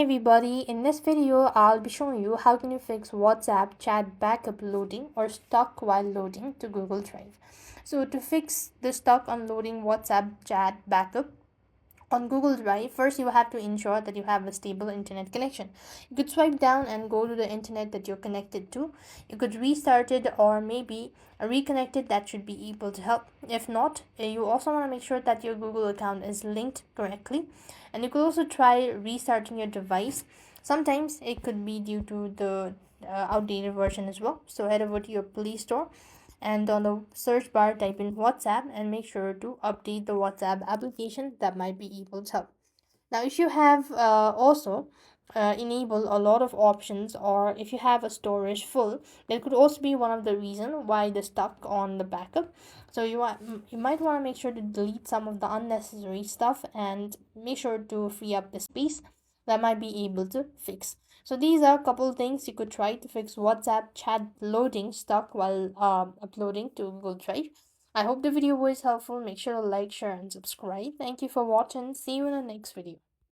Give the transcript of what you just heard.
Hi everybody, in this video I'll be showing you how can you fix WhatsApp chat backup loading or stuck while loading to Google Drive. So to fix the stuck unloading WhatsApp chat backup on Google Drive, first you have to ensure that you have a stable internet connection. You could swipe down and go to the internet that you're connected to. You could restart it or maybe reconnect it. That should be able to help. If not, you also want to make sure that your Google account is linked correctly. And you could also try restarting your device. Sometimes it could be due to the outdated version as well. So head over to your Play Store and on the search bar type in WhatsApp and make sure to update the WhatsApp application. That might be able to help. Now if you have also enable a lot of options, or if you have a storage full, that could also be one of the reason why they're stuck on the backup. So you might want to make sure to delete some of the unnecessary stuff and make sure to free up the space. That might be able to fix. So these are a couple things you could try to fix WhatsApp chat loading stuck while uploading to Google Drive. I hope the video was helpful. Make sure to like, share, and subscribe. Thank you for watching. See you in the next video.